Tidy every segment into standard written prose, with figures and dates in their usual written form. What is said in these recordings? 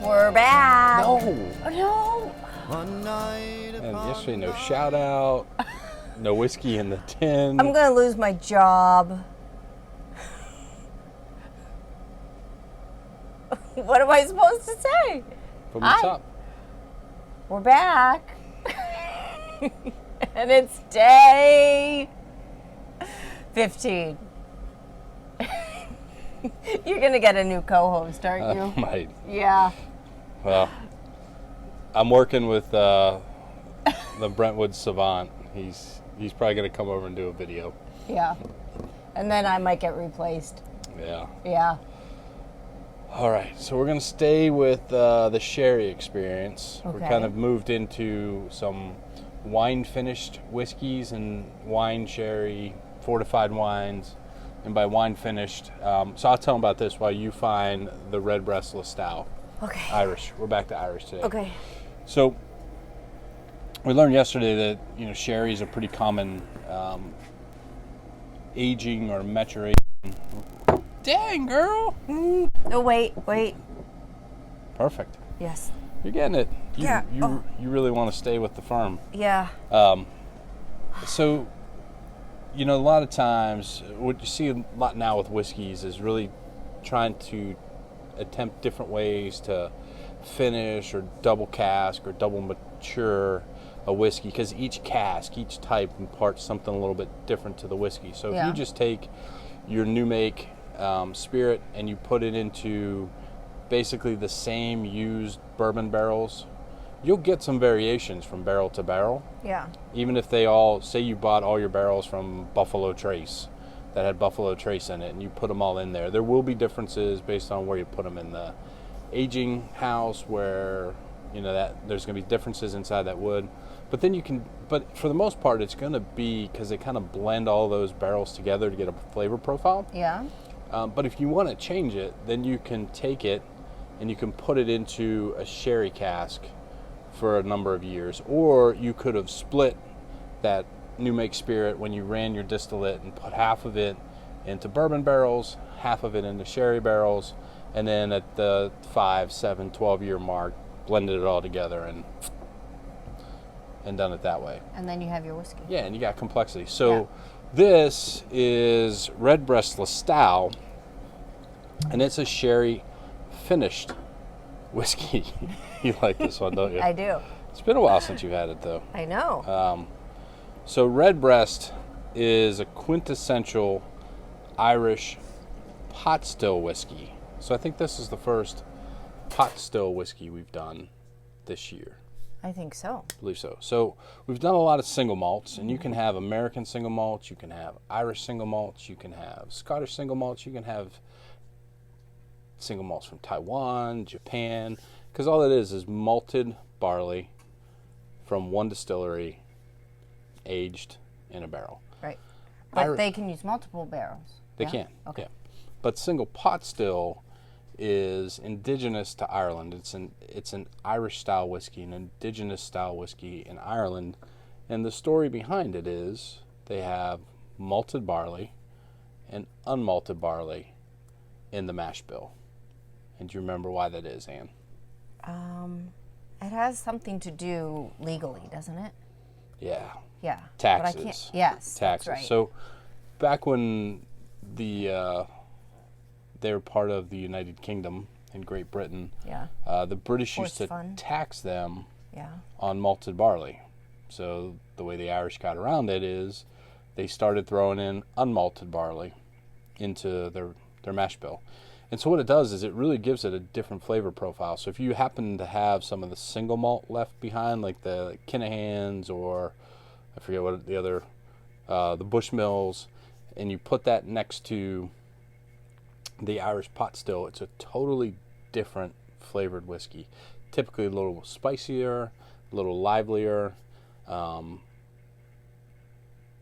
We're back. No. Oh, no. And yesterday, no shout out, no whiskey in the tin. I'm going to lose my job. What am I supposed to say? From the top. We're back. And it's day 15. You're going to get a new co-host, aren't you? Might. Yeah. Well, I'm working with the Brentwood Savant. He's probably going to come over and do a video. Yeah. And then I might get replaced. Yeah. Yeah. All right, so we're going to stay with the sherry experience. Okay. We're kind of moved into some wine-finished whiskeys and wine sherry, fortified wines. And by wine-finished, so I'll tell them about this while you find the Redbreast Lustau. Okay. Irish. We're back to Irish today. Okay. So we learned yesterday that sherry is a pretty common aging or maturation. Dang, girl. Oh, wait. Perfect. Yes. You're getting it. Yeah. You really want to stay with the firm. Yeah. So, a lot of times, what you see a lot now with whiskeys is really trying to attempt different ways to finish or double cask or double mature a whiskey, because each cask, each type imparts something a little bit different to the whiskey. So if you just take your new make spirit and you put it into basically the same used bourbon barrels, you'll get some variations from barrel to barrel. Yeah. Even if they all, say you bought all your barrels from Buffalo Trace that had Buffalo Trace in it and you put them all in there, there will be differences based on where you put them in the aging house, where that there's going to be differences inside that wood. But then but for the most part, it's going to be, because they kind of blend all those barrels together to get a flavor profile. Yeah. But if you want to change it, then you can take it and you can put it into a sherry cask for a number of years. Or you could have split that new make spirit when you ran your distillate and put half of it into bourbon barrels, half of it into sherry barrels, and then at the 5, 7, 12-year mark, blended it all together and done it that way. And then you have your whiskey. Yeah, and you got complexity. So this is Redbreast Lustau, and it's a sherry finished whiskey. You like this one, don't you? I do. It's been a while since you've had it, though. I know. So Redbreast is a quintessential Irish pot still whiskey. So I think this is the first pot still whiskey we've done this year. I think so. I believe so. So we've done a lot of single malts, and you can have American single malts, you can have Irish single malts, you can have Scottish single malts, you can have single malts from Taiwan, Japan, because all it is malted barley from one distillery aged in a barrel. Right. But they can use multiple barrels. They can. Okay. Yeah. But single pot still is indigenous to Ireland. It's an Irish style whiskey, an indigenous style whiskey in Ireland. And the story behind it is they have malted barley and unmalted barley in the mash bill. And do you remember why that is, Anne? It has something to do legally, doesn't it? Yeah. Yeah. Taxes. But I can't. Yes. Taxes. That's right. So back when they were part of the United Kingdom in Great Britain, the British used to tax them on malted barley. So the way the Irish got around it is they started throwing in unmalted barley into their mash bill. And so what it does is it really gives it a different flavor profile. So if you happen to have some of the single malt left behind, like the Kinahans, or I forget what the other, the Bushmills, and you put that next to the Irish pot still, it's a totally different flavored whiskey. Typically a little spicier, a little livelier. But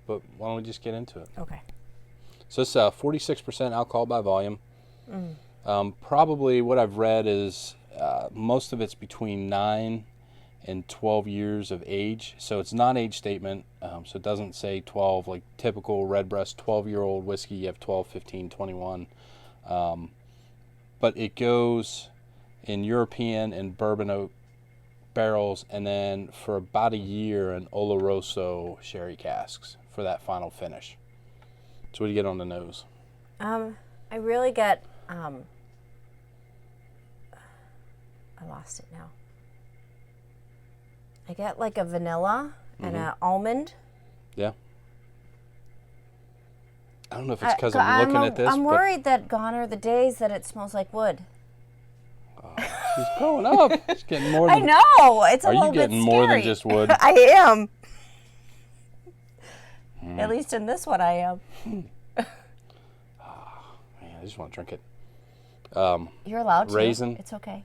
why don't we just get into it? Okay. So it's 46% alcohol by volume. Probably what I've read is most of it's between 9 and 12 years of age. So it's non-age statement. So it doesn't say 12 like typical Redbreast 12-year-old whiskey. You have 12, 15, 21. But it goes in European and bourbon oak barrels, and then for about a year in Oloroso sherry casks for that final finish. So what do you get on the nose? I really get, I lost it now. I get like a vanilla and an almond. Yeah. I don't know if it's because I'm looking at this. I'm worried that gone are the days that it smells like wood. She's growing up. She's getting more than... I know. It's a little bit scary. Are you getting more than just wood? I am. At least in this one I am. Man, I just want to drink it. You're allowed to. Raisin. It's okay.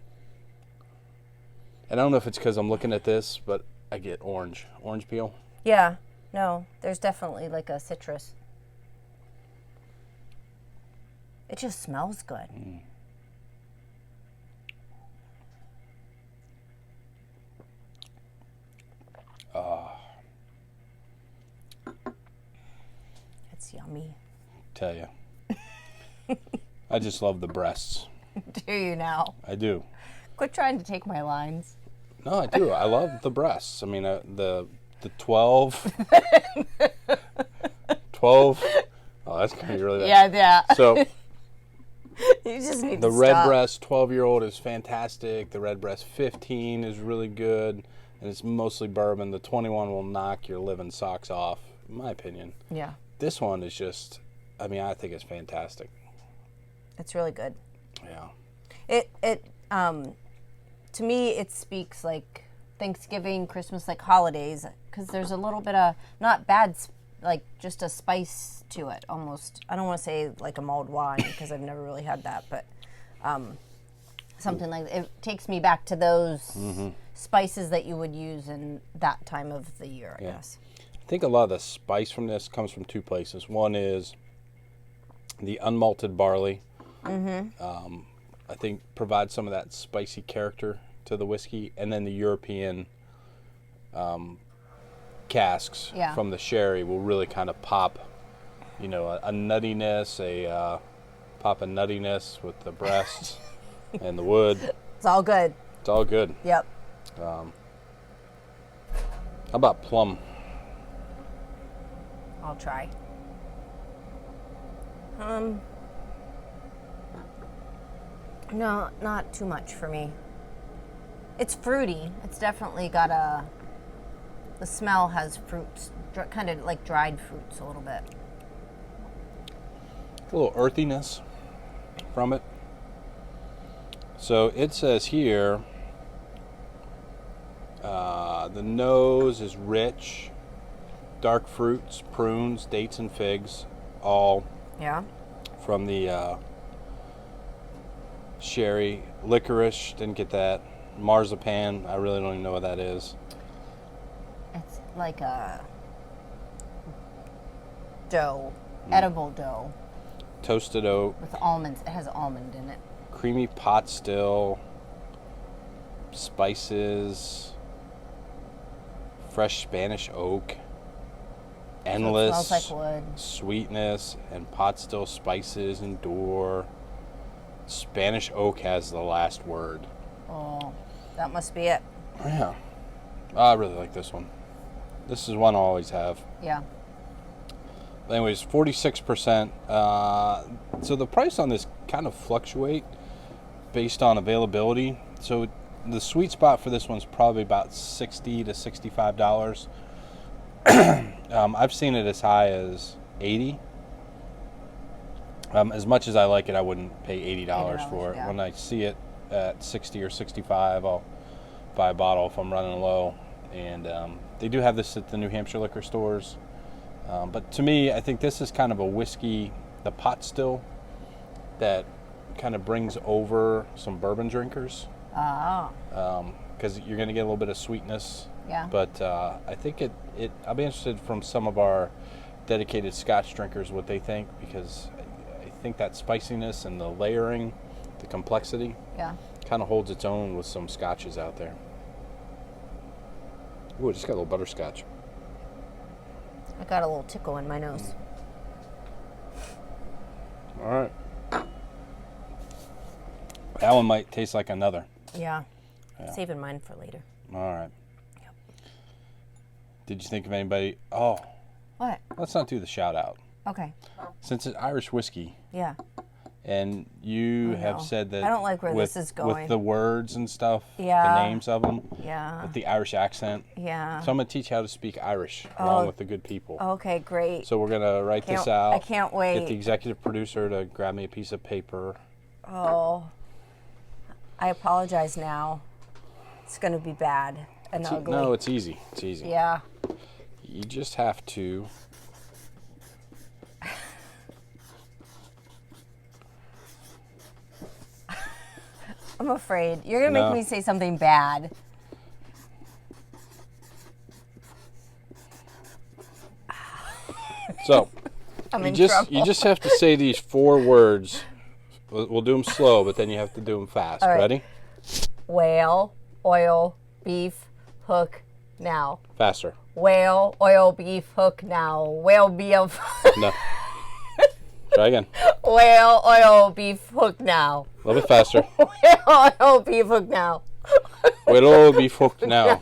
And I don't know if it's because I'm looking at this, but I get orange peel. Yeah. No, there's definitely like a citrus. It just smells good. It's yummy. Tell you. I just love the breasts. Do you now? I do. Quit trying to take my lines. No, I do. I love the breasts. I mean, the 12. 12. Oh, that's going to be really bad. Yeah. So you just need the to Redbreast 12-year-old is fantastic. The Redbreast 15 is really good, and it's mostly bourbon. The 21 will knock your living socks off, in my opinion. Yeah. This one is just, I mean, I think it's fantastic. It's really good. Yeah. It to me it speaks like Thanksgiving, Christmas, like holidays, because there's a little bit of not bad, like just a spice to it almost. I don't want to say like a mulled wine because I've never really had that, but something like it takes me back to those spices that you would use in that time of the year, I guess. I think a lot of the spice from this comes from two places. One is the unmalted barley. I think provides some of that spicy character to the whiskey, and then the European casks from the sherry will really kind of pop, you know, a nuttiness, pop a nuttiness with the breasts and the wood. It's all good. It's all good. Yep. How about plum? I'll try. No, not too much for me. It's fruity. It's definitely got the smell has fruits, kind of like dried fruits a little bit. A little earthiness from it. So it says here, the nose is rich, dark fruits, prunes, dates, and figs, all from the sherry. Licorice, didn't get that. Marzipan, I really don't even know what that is. It's like a dough, edible dough. Toasted oat. With almonds. It has almond in it. Creamy pot still. Spices. Fresh Spanish oak. Endless. So it smells like wood. Sweetness and pot still spices endure. Spanish oak has the last word. Oh, that must be it. Yeah. I really like this one. This is one I always have. Yeah. Anyways, 46%. So the price on this kind of fluctuate based on availability. So the sweet spot for this one's probably about $60 to $65. I've seen it as high as $80. As much as I like it, I wouldn't pay $80 for it. Yeah. When I see it at $60 or $65, I'll buy a bottle if I'm running low. And they do have this at the New Hampshire liquor stores. But to me, I think this is kind of a whiskey, the pot still, that kind of brings over some bourbon drinkers. Because you're going to get a little bit of sweetness. Yeah. But I think I'll be interested from some of our dedicated Scotch drinkers what they think, because I think that spiciness and the layering, the complexity, kind of holds its own with some Scotches out there. Ooh, I just got a little butterscotch. I got a little tickle in my nose. All right. That one might taste like another. Yeah. Saving mine for later. All right. Yep. Did you think of anybody? Oh. What? Let's not do the shout out. Okay. Since it's Irish whiskey. Yeah. And you have said that I don't like where this is going. With the words and stuff, yeah. the names of them, yeah. with the Irish accent. Yeah. So I'm going to teach you how to speak Irish along with the good people. Okay, great. So we're going to write this out. I can't wait. Get the executive producer to grab me a piece of paper. Oh. I apologize now. It's going to be bad and ugly. No, it's easy. It's easy. Yeah. You just have to... I'm afraid. You're going to make me say something bad. So, I'm you just have to say these 4 words. We'll do them slow, but then you have to do them fast. All right. Ready? Whale, oil, beef, hook, now. Faster. Whale, oil, beef, hook, now. Whale, beef. No. Try again. Whale, oil, beef, hook, now. A little bit faster. Whale, oil, beef, hook, now. Whale, beef, hooked now.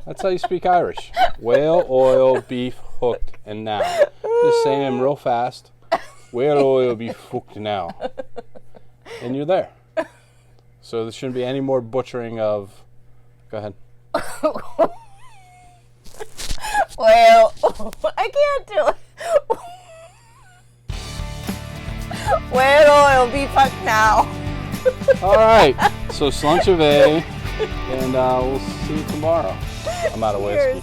That's how you speak Irish. Whale, oil, beef, hooked, and now. Just saying them real fast. Whale, oil, beef, hooked now. And you're there. So there shouldn't be any more butchering of... Go ahead. Well, I can't do it. Whale, oil, beef, hook, now. All right. So, Slunch of A, and we'll see you tomorrow. I'm out of whiskey.